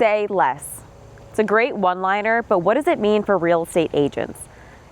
Say less. It's a great one-liner, but what does it mean for real estate agents?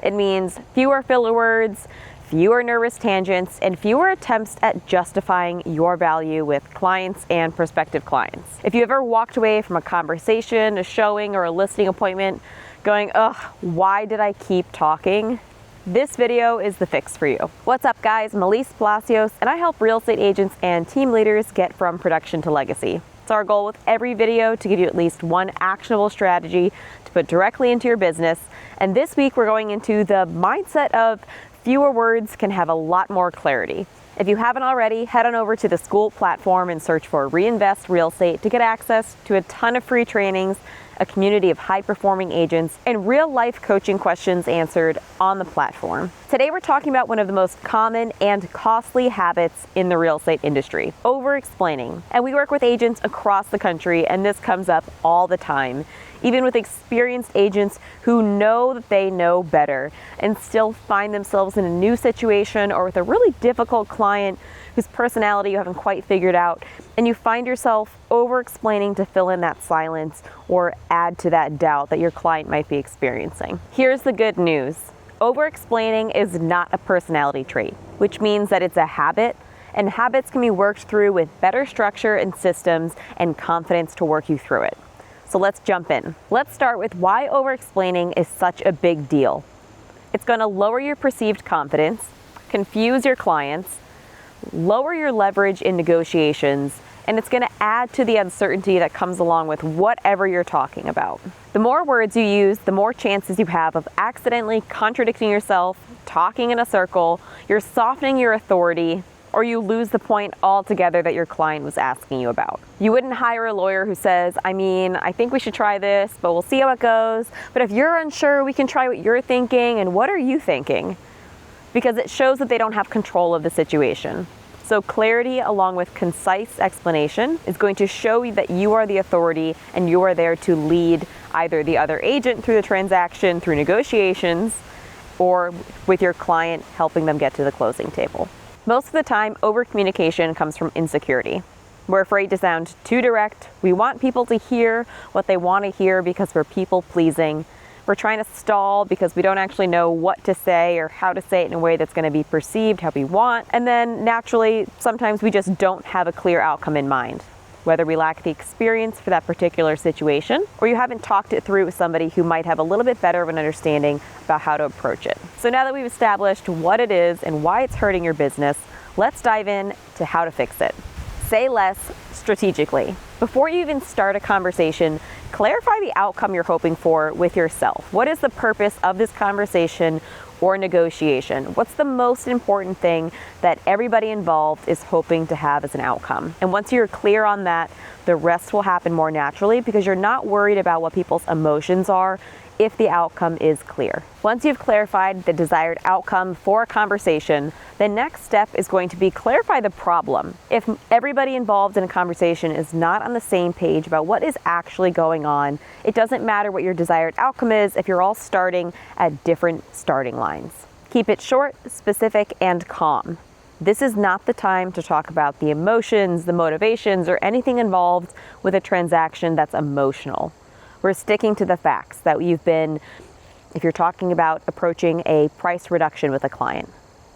It means fewer filler words, fewer nervous tangents, and fewer attempts at justifying your value with clients and prospective clients. If you ever walked away from a conversation, a showing, or a listing appointment going, ugh, why did I keep talking? This video is the fix for you. What's up, guys? I'm Elise Palacios, and I help real estate agents and team leaders get from production to legacy. It's our goal with every video to give you at least one actionable strategy to put directly into your business. And this week, we're going into the mindset of fewer words can have a lot more clarity. If you haven't already, head on over to the Skool platform and search for REinvest Real Estate to get access to a ton of free trainings, a community of high-performing agents, and real-life coaching questions answered on the platform. Today, we're talking about one of the most common and costly habits in the real estate industry, over-explaining. And we work with agents across the country, and this comes up all the time, even with experienced agents who know that they know better and still find themselves in a new situation or with a really difficult client whose personality you haven't quite figured out, and you find yourself over-explaining to fill in that silence or add to that doubt that your client might be experiencing. Here's the good news. Over-explaining is not a personality trait, which means that it's a habit, and habits can be worked through with better structure and systems and confidence to work you through it. So let's jump in. Let's start with why over-explaining is such a big deal. It's going to lower your perceived confidence, confuse your clients, lower your leverage in negotiations, and it's going to add to the uncertainty that comes along with whatever you're talking about. The more words you use, the more chances you have of accidentally contradicting yourself, talking in a circle, you're softening your authority, or you lose the point altogether that your client was asking you about. You wouldn't hire a lawyer who says, I think we should try this, but we'll see how it goes. But if you're unsure, we can try what you're thinking, and what are you thinking? Because it shows that they don't have control of the situation. So clarity along with concise explanation is going to show you that you are the authority and you are there to lead either the other agent through the transaction, through negotiations, or with your client, helping them get to the closing table. Most of the time, over-communication comes from insecurity. We're afraid to sound too direct. We want people to hear what they want to hear because we're people-pleasing. We're trying to stall because we don't actually know what to say or how to say it in a way that's going to be perceived how we want. And then naturally, sometimes we just don't have a clear outcome in mind, whether we lack the experience for that particular situation or you haven't talked it through with somebody who might have a little bit better of an understanding about how to approach it. So now that we've established what it is and why it's hurting your business, let's dive in to how to fix it. Say less strategically. Before you even start a conversation, clarify the outcome you're hoping for with yourself. What is the purpose of this conversation or negotiation? What's the most important thing that everybody involved is hoping to have as an outcome? And once you're clear on that, the rest will happen more naturally because you're not worried about what people's emotions are if the outcome is clear. Once you've clarified the desired outcome for a conversation, the next step is going to be clarify the problem. If everybody involved in a conversation is not on the same page about what is actually going on, it doesn't matter what your desired outcome is if you're all starting at different starting lines. Keep it short, specific, and calm. This is not the time to talk about the emotions, the motivations, or anything involved with a transaction that's emotional. We're sticking to the facts that if you're talking about approaching a price reduction with a client,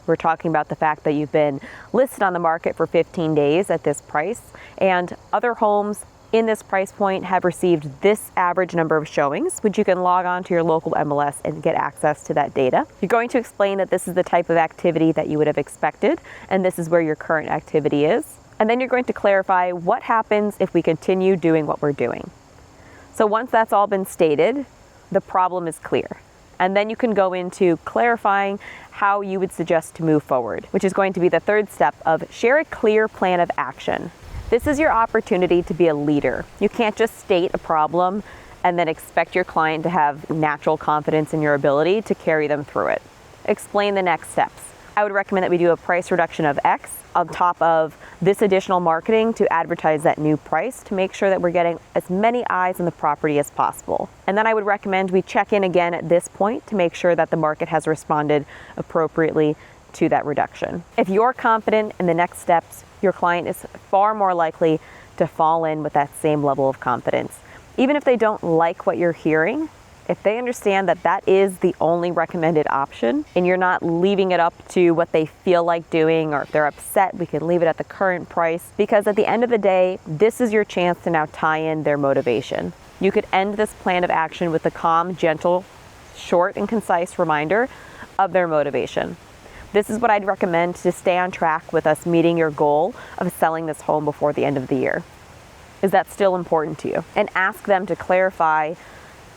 we're talking about the fact that you've been listed on the market for 15 days at this price, and other homes in this price point have received this average number of showings, which you can log on to your local MLS and get access to that data. You're going to explain that this is the type of activity that you would have expected, and this is where your current activity is. And then you're going to clarify what happens if we continue doing what we're doing. So once that's all been stated, the problem is clear. And then you can go into clarifying how you would suggest to move forward, which is going to be the third step of share a clear plan of action. This is your opportunity to be a leader. You can't just state a problem and then expect your client to have natural confidence in your ability to carry them through it. Explain the next steps. I would recommend that we do a price reduction of X on top of this additional marketing to advertise that new price to make sure that we're getting as many eyes on the property as possible. And then I would recommend we check in again at this point to make sure that the market has responded appropriately to that reduction. If you're confident in the next steps, your client is far more likely to fall in with that same level of confidence. Even if they don't like what you're hearing, if they understand that that is the only recommended option and you're not leaving it up to what they feel like doing, or if they're upset, we can leave it at the current price, because at the end of the day, this is your chance to now tie in their motivation. You could end this plan of action with a calm, gentle, short and concise reminder of their motivation. This is what I'd recommend to stay on track with us meeting your goal of selling this home before the end of the year. Is that still important to you? And ask them to clarify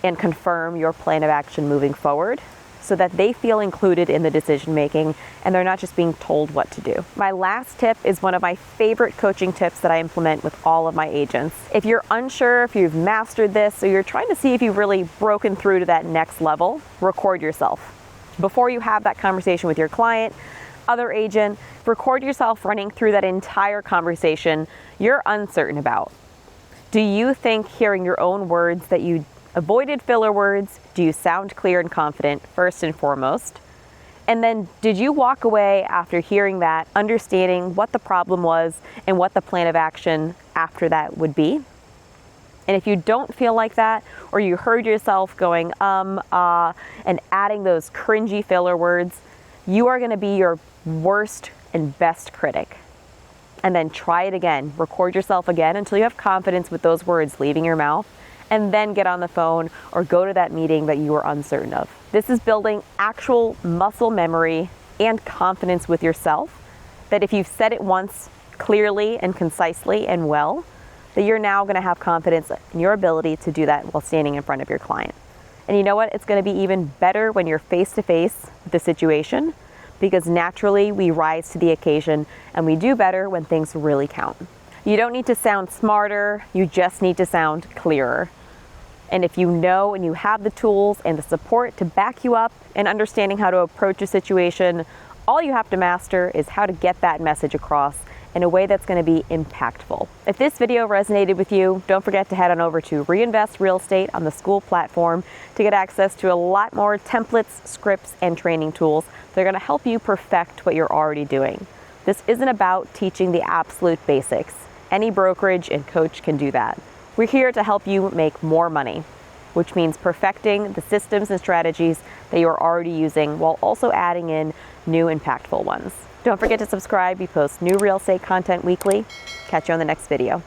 and confirm your plan of action moving forward so that they feel included in the decision making and they're not just being told what to do. My last tip is one of my favorite coaching tips that I implement with all of my agents. If you're unsure if you've mastered this, or you're trying to see if you've really broken through to that next level, record yourself. Before you have that conversation with your client, other agent, record yourself running through that entire conversation you're uncertain about. Do you think hearing your own words that you avoided filler words? Do you sound clear and confident, first and foremost? And then did you walk away after hearing that, understanding what the problem was and what the plan of action after that would be? And if you don't feel like that, or you heard yourself going, and adding those cringy filler words, you are gonna be your worst and best critic. And then try it again. Record yourself again until you have confidence with those words leaving your mouth, and then get on the phone or go to that meeting that you were uncertain of. This is building actual muscle memory and confidence with yourself, that if you've said it once clearly and concisely and well, that you're now gonna have confidence in your ability to do that while standing in front of your client. And you know what? It's gonna be even better when you're face-to-face with the situation, because naturally we rise to the occasion and we do better when things really count. You don't need to sound smarter, you just need to sound clearer. And if you know and you have the tools and the support to back you up in understanding how to approach a situation, all you have to master is how to get that message across in a way that's going to be impactful. If this video resonated with you, don't forget to head on over to REinvest Real Estate on the Skool platform to get access to a lot more templates, scripts, and training tools that are going to help you perfect what you're already doing. This isn't about teaching the absolute basics. Any brokerage and coach can do that. We're here to help you make more money, which means perfecting the systems and strategies that you are already using while also adding in new impactful ones. Don't forget to subscribe. We post new real estate content weekly. Catch you on the next video.